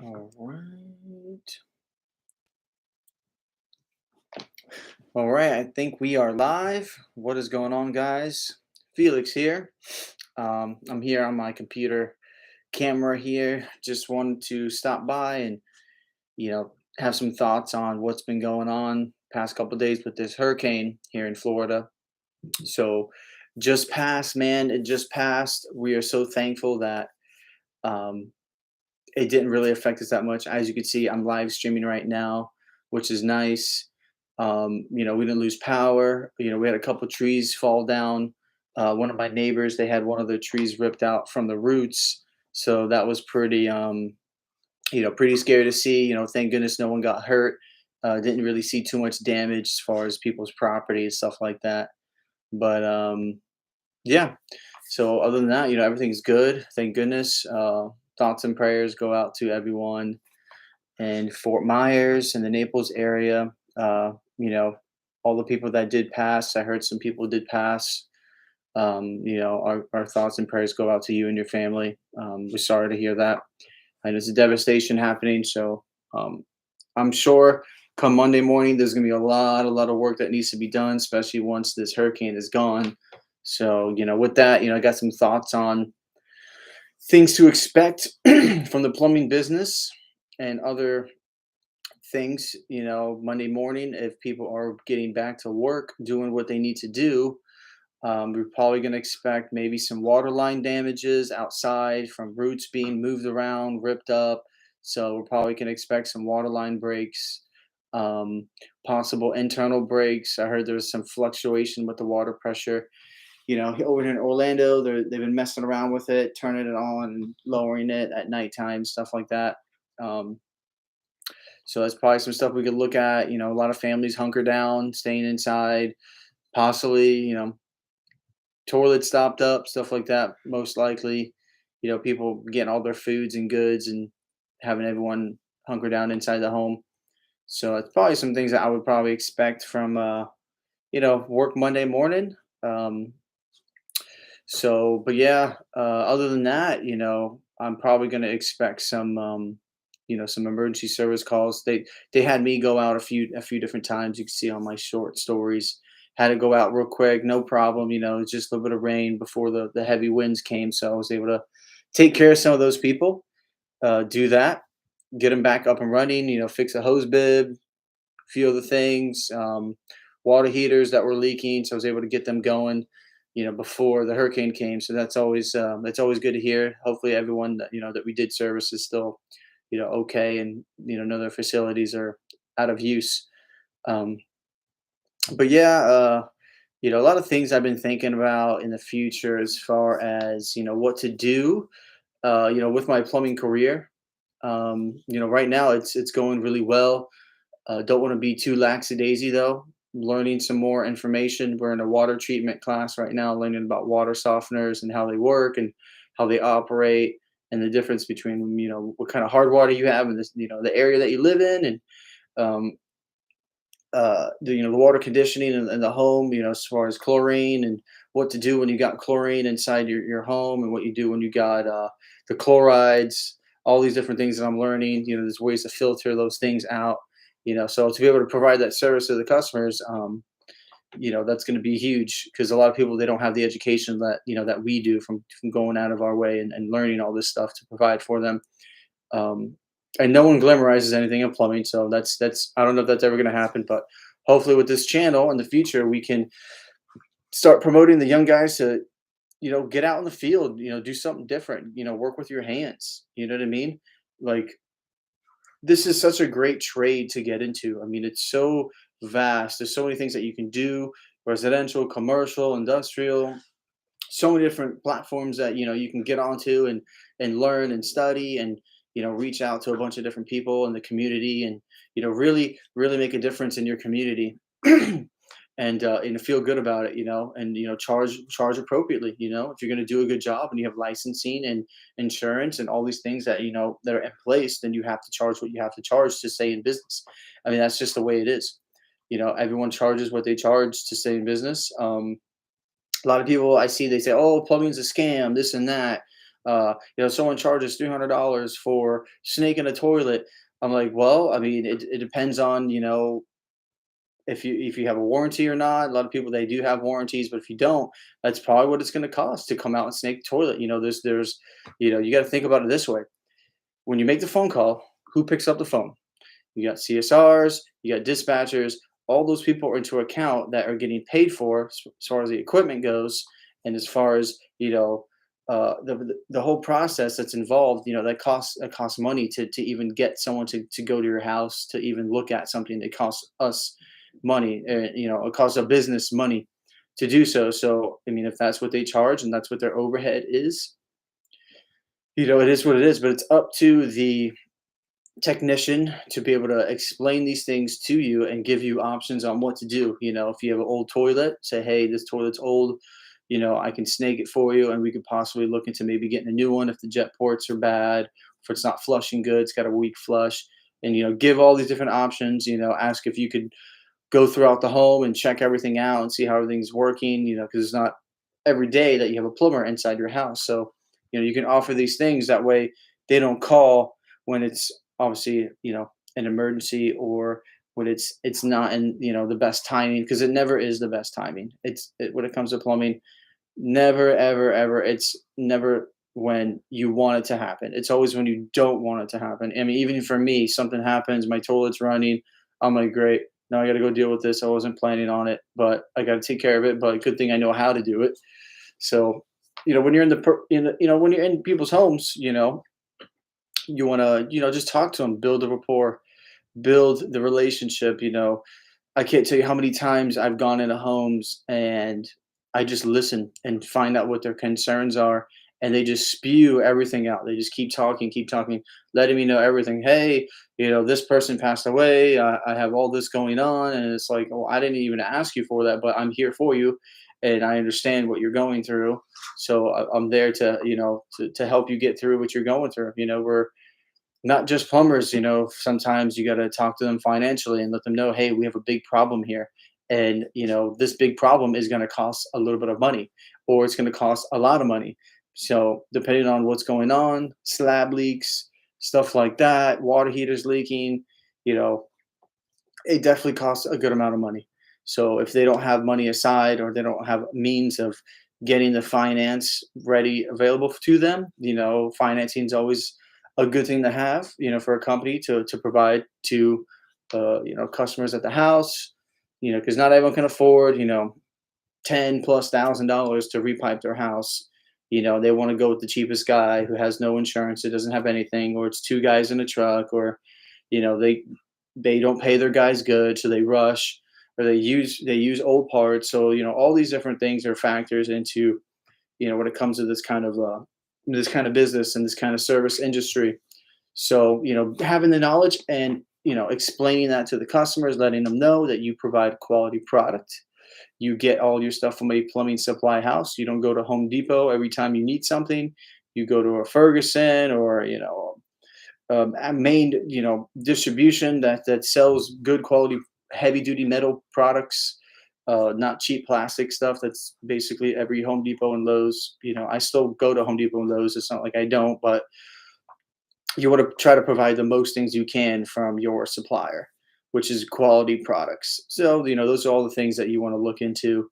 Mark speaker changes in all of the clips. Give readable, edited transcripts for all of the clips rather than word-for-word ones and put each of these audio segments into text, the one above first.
Speaker 1: All right. All right. I think we are live. What is going on, guys? Felix here. I'm here on my computer camera here. Just wanted to stop by and, have some thoughts on what's been going on past couple days with this hurricane here in Florida. So, just passed, man. It just passed. We are so thankful that um, it didn't really affect us that much. As you can see, I'm live streaming right now, which is nice. We didn't lose power. We had a couple trees fall down. One of my neighbors, they had one of their trees ripped out from the roots, so that was pretty scary to see. Thank goodness no one got hurt. Didn't really see too much damage as far as people's property and stuff like that. But yeah. So other than that, everything's good. Thank goodness. Thoughts and prayers go out to everyone in Fort Myers and the Naples area. You know, all the people that did pass. I heard some people did pass. Our thoughts and prayers go out to you and your family. We're sorry to hear that. And it's a devastation happening. So I'm sure come Monday morning, there's going to be a lot of work that needs to be done, especially once this hurricane is gone. So, with that, I got some thoughts on things to expect from the plumbing business and other things, Monday morning, if people are getting back to work, doing what they need to do. We're probably going to expect maybe some water line damages outside from roots being moved around, ripped up. So we're probably going to expect some water line breaks, um, possible internal breaks. I heard there was some fluctuation with the water pressure. Over here in Orlando, they've been messing around with it, turning it on and lowering it at nighttime, stuff like that. Um, so that's probably some stuff we could look at. A lot of families hunker down, staying inside, possibly, toilet stopped up, stuff like that, most likely. People getting all their foods and goods and having everyone hunker down inside the home. So it's probably some things that I would probably expect from, work Monday morning. Um, but yeah, other than that, I'm probably going to expect some emergency service calls. They had me go out a few different times. You can see on my short stories. Had to go out real quick, no problem. It's just a little bit of rain before the heavy winds came, so I was able to take care of some of those people. Do that, get them back up and running. Fix a hose bib, a few other things, water heaters that were leaking, so I was able to get them going. Before the hurricane came, so that's always good to hear. Hopefully, everyone that we did service is still okay, and none of their facilities are out of use. Um, but yeah, a lot of things I've been thinking about in the future as far as what to do. With my plumbing career. Right now it's going really well. Don't want to be too lackadaisy though. Learning some more information. We're in a water treatment class right now, learning about water softeners and how they work and how they operate and the difference between what kind of hard water you have in this the area that you live in and um, the water conditioning in the home, as far as chlorine and what to do when you got chlorine inside your home and what you do when you got the chlorides, all these different things that I'm learning. There's ways to filter those things out. So to be able to provide that service to the customers, that's going to be huge because a lot of people they don't have the education that we do from going out of our way and learning all this stuff to provide for them. Um, and no one glamorizes anything in plumbing, so that's I don't know if that's ever going to happen, but hopefully with this channel in the future we can start promoting the young guys to get out in the field, do something different, work with your hands. You know what I mean? Like this is such a great trade to get into. I mean, it's so vast. There's so many things that you can do: residential, commercial, industrial, so many different platforms that you can get onto and learn and study and reach out to a bunch of different people in the community and really make a difference in your community and feel good about it, and charge appropriately. If you're going to do a good job and you have licensing and insurance and all these things that are in place, then you have to charge what you have to charge to stay in business. I mean, that's just the way it is. Everyone charges what they charge to stay in business. A lot of people I see, they say, "Oh, plumbing's a scam, this and that." Someone charges $300 for snake in a toilet. I'm like, well, I mean, it depends on, if you have a warranty or not. A lot of people, they do have warranties, but if you don't, that's probably what it's going to cost to come out and snake the toilet. You got to think about it this way: when you make the phone call, who picks up the phone? You got CSRs, you got dispatchers, all those people are into account that are getting paid for as far as the equipment goes, and as far as the whole process that's involved. That costs money to even get someone to go to your house to even look at something. It costs us money. It costs a business money to do so. So I mean, if that's what they charge and that's what their overhead is, it is what it is. But it's up to the technician to be able to explain these things to you and give you options on what to do. If you have an old toilet, say, hey, this toilet's old. I can snake it for you, and we could possibly look into maybe getting a new one if the jet ports are bad, if it's not flushing good, it's got a weak flush, and give all these different options. Ask if you could go throughout the home and check everything out and see how everything's working. Because it's not every day that you have a plumber inside your house. So you can offer these things that way. They don't call when it's obviously an emergency, or when it's not in the best timing, because it never is the best timing. When it comes to plumbing, never ever ever, it's never when you want it to happen. It's always when you don't want it to happen. I mean, even for me, something happens, my toilet's running, I'm like, great, now I got to go deal with this. I wasn't planning on it, but I got to take care of it. But good thing I know how to do it. So when you're in the when you're in people's homes, you want to just talk to them, build a rapport, build the relationship. I can't tell you how many times I've gone into homes and I just listen and find out what their concerns are, and they just spew everything out. They just keep talking, letting me know everything. Hey, this person passed away. I have all this going on, and it's like, oh, I didn't even ask you for that, but I'm here for you, and I understand what you're going through. So I'm there to help you get through what you're going through. We're not just plumbers. Sometimes you got to talk to them financially and let them know, hey, we have a big problem here, and this big problem is going to cost a little bit of money, or it's going to cost a lot of money. So depending on what's going on, slab leaks, stuff like that, water heaters leaking, you know it definitely costs a good amount of money. So if they don't have money aside, or they don't have means of getting the finance ready available to them, financing is always a good thing to have, for a company to provide to customers at the house, because not everyone can afford, 10 plus $1,000 to repipe their house. They want to go with the cheapest guy who has no insurance, it doesn't have anything, or it's two guys in a truck, or they don't pay their guys good, so they rush, or they use old parts. So all these different things are factors into when it comes to this kind of business and this kind of service industry. So having the knowledge and explaining that to the customers, letting them know that you provide quality product. You get all your stuff from a plumbing supply house. You don't go to Home Depot every time you need something. You go to a Ferguson, or a main distribution that sells good quality heavy duty metal products, not cheap plastic stuff. That's basically every Home Depot and Lowe's. I still go to Home Depot and Lowe's, it's not like I don't, but you want to try to provide the most things you can from your supplier, which is quality products. So those are all the things that you want to look into.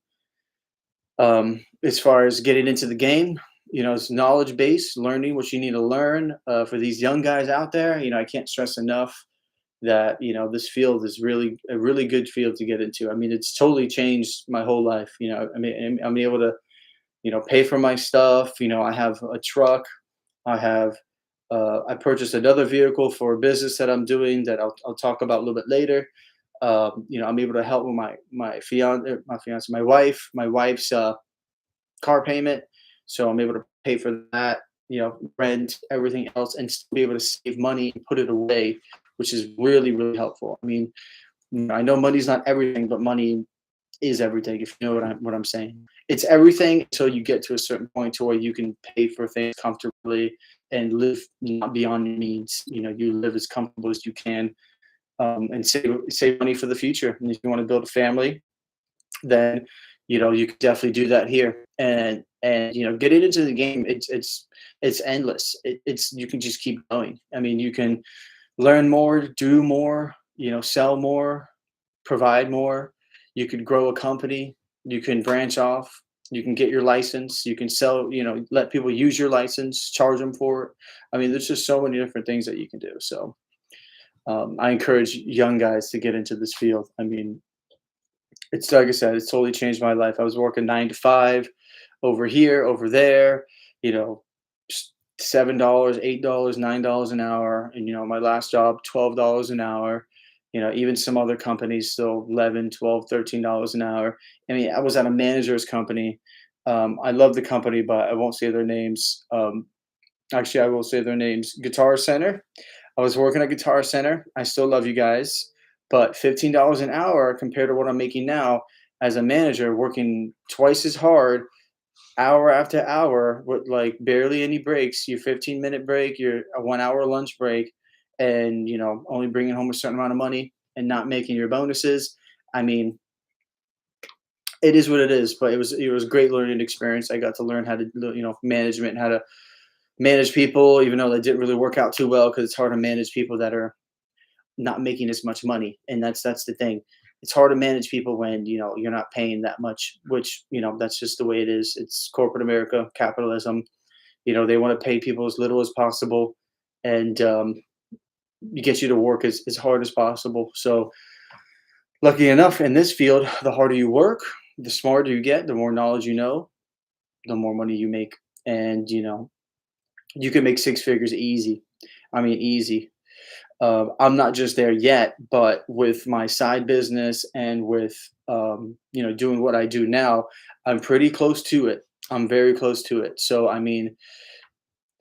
Speaker 1: As far as getting into the game, it's knowledge based, learning what you need to learn. For these young guys out there, I can't stress enough that this field is really a really good field to get into. I mean, it's totally changed my whole life. I mean, I'm able to pay for my stuff. I have a truck. I purchased another vehicle for a business that I'm doing that I'll talk about a little bit later. I'm able to help with my wife's car payment, so I'm able to pay for that, rent, everything else, and still be able to save money and put it away, which is really really helpful. I mean, I know money's not everything, but money is everything. If you know what I'm saying, it's everything until you get to a certain point to where you can pay for things comfortably and live not beyond your means. You live as comfortable as you can, and save money for the future. And if you want to build a family, then you can definitely do that here. And And getting into the game, it's endless. It's you can just keep going. I mean, you can learn more, do more, sell more, provide more. You could grow a company. You can branch off. You can get your license. You can sell. Let people use your license, charge them for it. I mean, there's just so many different things that you can do. So I encourage young guys to get into this field. I mean, it's like I said, it's totally changed my life. I was working 9 to 5, over here, over there, you know, $7, $8, $9 an hour, and my last job, $12 an hour. Even some other companies still 11, 12, $13 an hour. I mean, I was at a manager's company. I love the company, but I won't say their names. Actually, I will say their names. Guitar Center. I was working at Guitar Center. I still love you guys, but $15 an hour compared to what I'm making now as a manager, working twice as hard, hour after hour, with like barely any breaks. Your 15-minute break, your a 1 hour lunch break, and only bringing home a certain amount of money and not making your bonuses. I mean, it is what it is. But it was a great learning experience. I got to learn how to management, how to manage people, even though that didn't really work out too well because it's hard to manage people that are not making as much money, and that's the thing. It's hard to manage people when you're not paying that much, which that's just the way it is. It's corporate America, capitalism. They want to pay people as little as possible, and you get you to work as hard as possible. So lucky enough in this field, the harder you work, the smarter you get, the more knowledge you know, the more money you make. And you can make six figures easy. I mean, easy. I'm not just there yet, but with my side business and with doing what I do now, I'm pretty close to it. I'm very close to it. So I mean,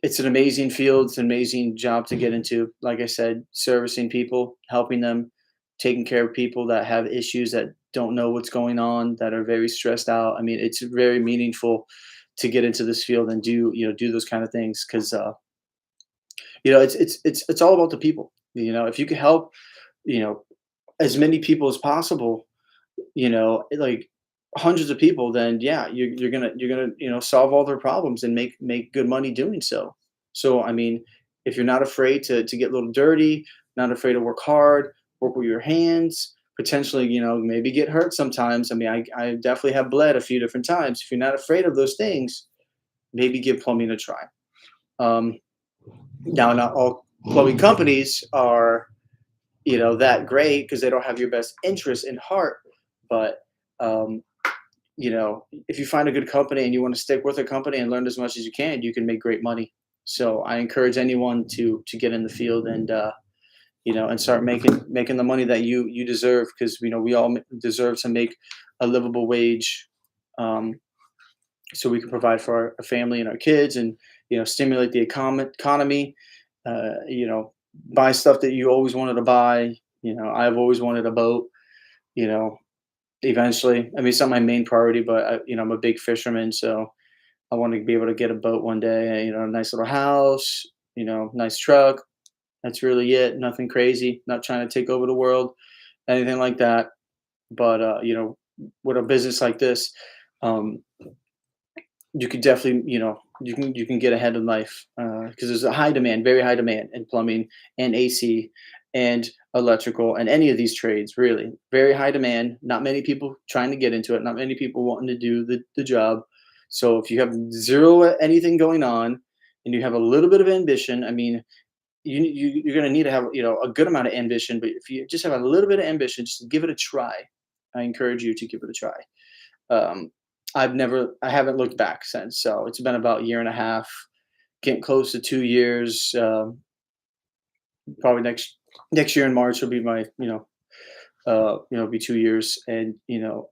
Speaker 1: it's an amazing field. It's an amazing job to get into. Like I said, servicing people, helping them, taking care of people that have issues, that don't know what's going on, that are very stressed out. I mean, it's very meaningful to get into this field and do those kind of things because it's all about the people. If you can help, you know, as many people as possible, like hundreds of people, then yeah, you're gonna solve all their problems and make good money doing so. So I mean, if you're not afraid to get a little dirty, not afraid to work hard, work with your hands, potentially maybe get hurt sometimes. I mean, I definitely have bled a few different times. If you're not afraid of those things, maybe give plumbing a try. Um, Now, not all plumbing companies are, that great because they don't have your best interest in heart. But, um, if you find a good company and you want to stick with a company and learn as much as you can make great money. So I encourage anyone to get in the field and and start making the money that you deserve because we all deserve to make a livable wage. Um, so we can provide for our family and our kids and stimulate the economy, buy stuff that you always wanted to buy. I've always wanted a boat. you know Eventually, I mean, it's not my main priority, but I'm a big fisherman, so I want to be able to get a boat one day. A nice little house, nice truck. That's really it. Nothing crazy, not trying to take over the world, anything like that. But with a business like this, um, you could definitely, you can get ahead in life because there's a high demand, very high demand in plumbing and AC and electrical and any of these trades. Really, very high demand. Not many people trying to get into it. Not many people wanting to do the job. So if you have zero anything going on and you have a little bit of ambition, I mean, you're going to need to have a good amount of ambition. But if you just have a little bit of ambition, just give it a try. I encourage you to give it a try. Um, I haven't looked back since. So it's been about a year and a half, getting close to 2 years. Probably next year in March will be my be 2 years, and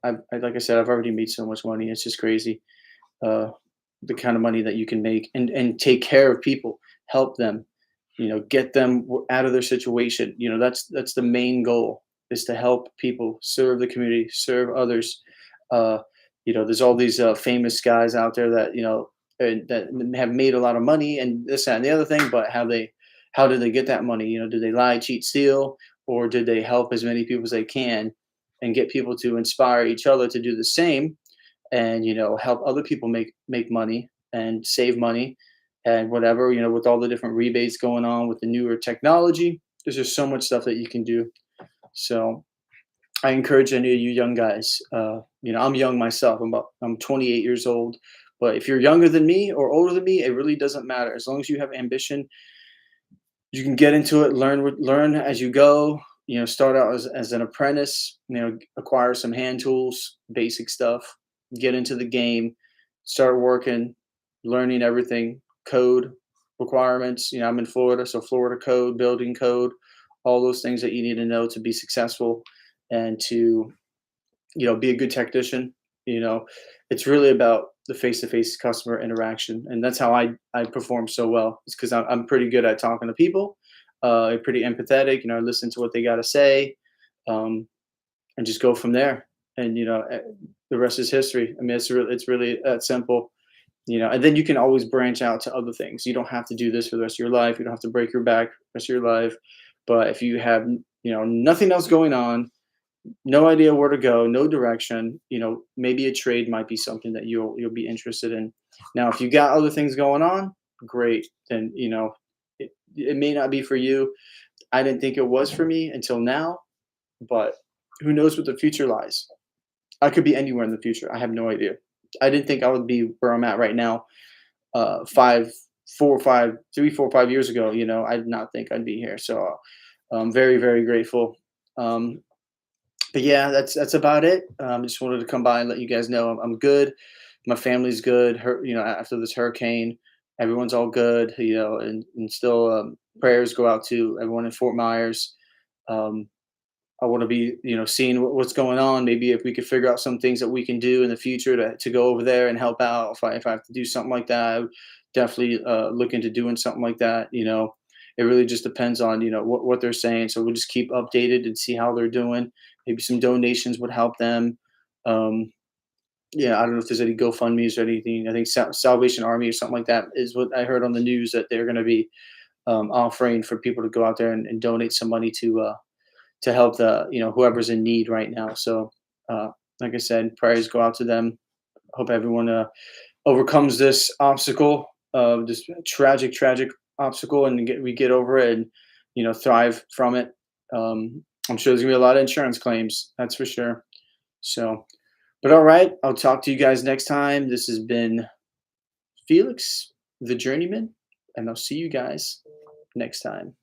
Speaker 1: like I said, I've already made so much money. It's just crazy, uh, the kind of money that you can make and take care of people, help them, get them out of their situation. That's the main goal, is to help people, serve the community, serve others. Uh, there's all these famous guys out there that that have made a lot of money and this that, and the other thing, but how did they get that money? Did they lie, cheat, steal, or did they help as many people as they can and get people to inspire each other to do the same? and help other people make money and save money and whatever, with all the different rebates going on with the newer technology. There's just so much stuff that you can do. So I encourage any of you young guys. I'm young myself. I'm 28 years old. But if you're younger than me or older than me, it really doesn't matter. As long as you have ambition, you can get into it. Learn as you go. Start out as an apprentice. Acquire some hand tools, basic stuff. Get into the game. Start working, learning everything. Code requirements. I'm in Florida, so Florida code, building code, all those things that you need to know to be successful and to be a good technician. you know it's really about the face-to-face customer interaction, and that's how I perform so well. It's because I'm pretty good at talking to people, pretty empathetic. I listen to what they got to say, um, and just go from there. And the rest is history. I mean, it's really that simple. And then you can always branch out to other things. You don't have to do this for the rest of your life. You don't have to break your back the rest of your life. But if you have nothing else going on, no idea where to go, no direction, maybe a trade might be something that you'll be interested in. Now, if you got other things going on, great. Then it may not be for you. I didn't think it was for me until now, but who knows what the future lies? I could be anywhere in the future. I have no idea. I didn't think I would be where I'm at right now. 3, 4, 5 years ago, I did not think I'd be here. So I'm very, very grateful. Um, but yeah, that's about it. Just wanted to come by and let you guys know I'm good. My family's good. After this hurricane, everyone's all good. And still, prayers go out to everyone in Fort Myers. Um, I want to be, seeing what's going on. Maybe if we could figure out some things that we can do in the future to go over there and help out. If I have to do something like that, I would definitely look into doing something like that. It really just depends on what they're saying. So we'll just keep updated and see how they're doing. Maybe some donations would help them. Um, yeah, I don't know if there's any GoFundmes or anything. I think Salvation Army or something like that is what I heard on the news, that they're going to be offering for people to go out there and donate some money to help the whoever's in need right now. So, uh, like I said, prayers go out to them. Hope everyone overcomes this obstacle, this tragic obstacle, and we get over it and thrive from it. I'm sure there's gonna be a lot of insurance claims, that's for sure. So, but all right, I'll talk to you guys next time. This has been Felix, the Journeyman, and I'll see you guys next time.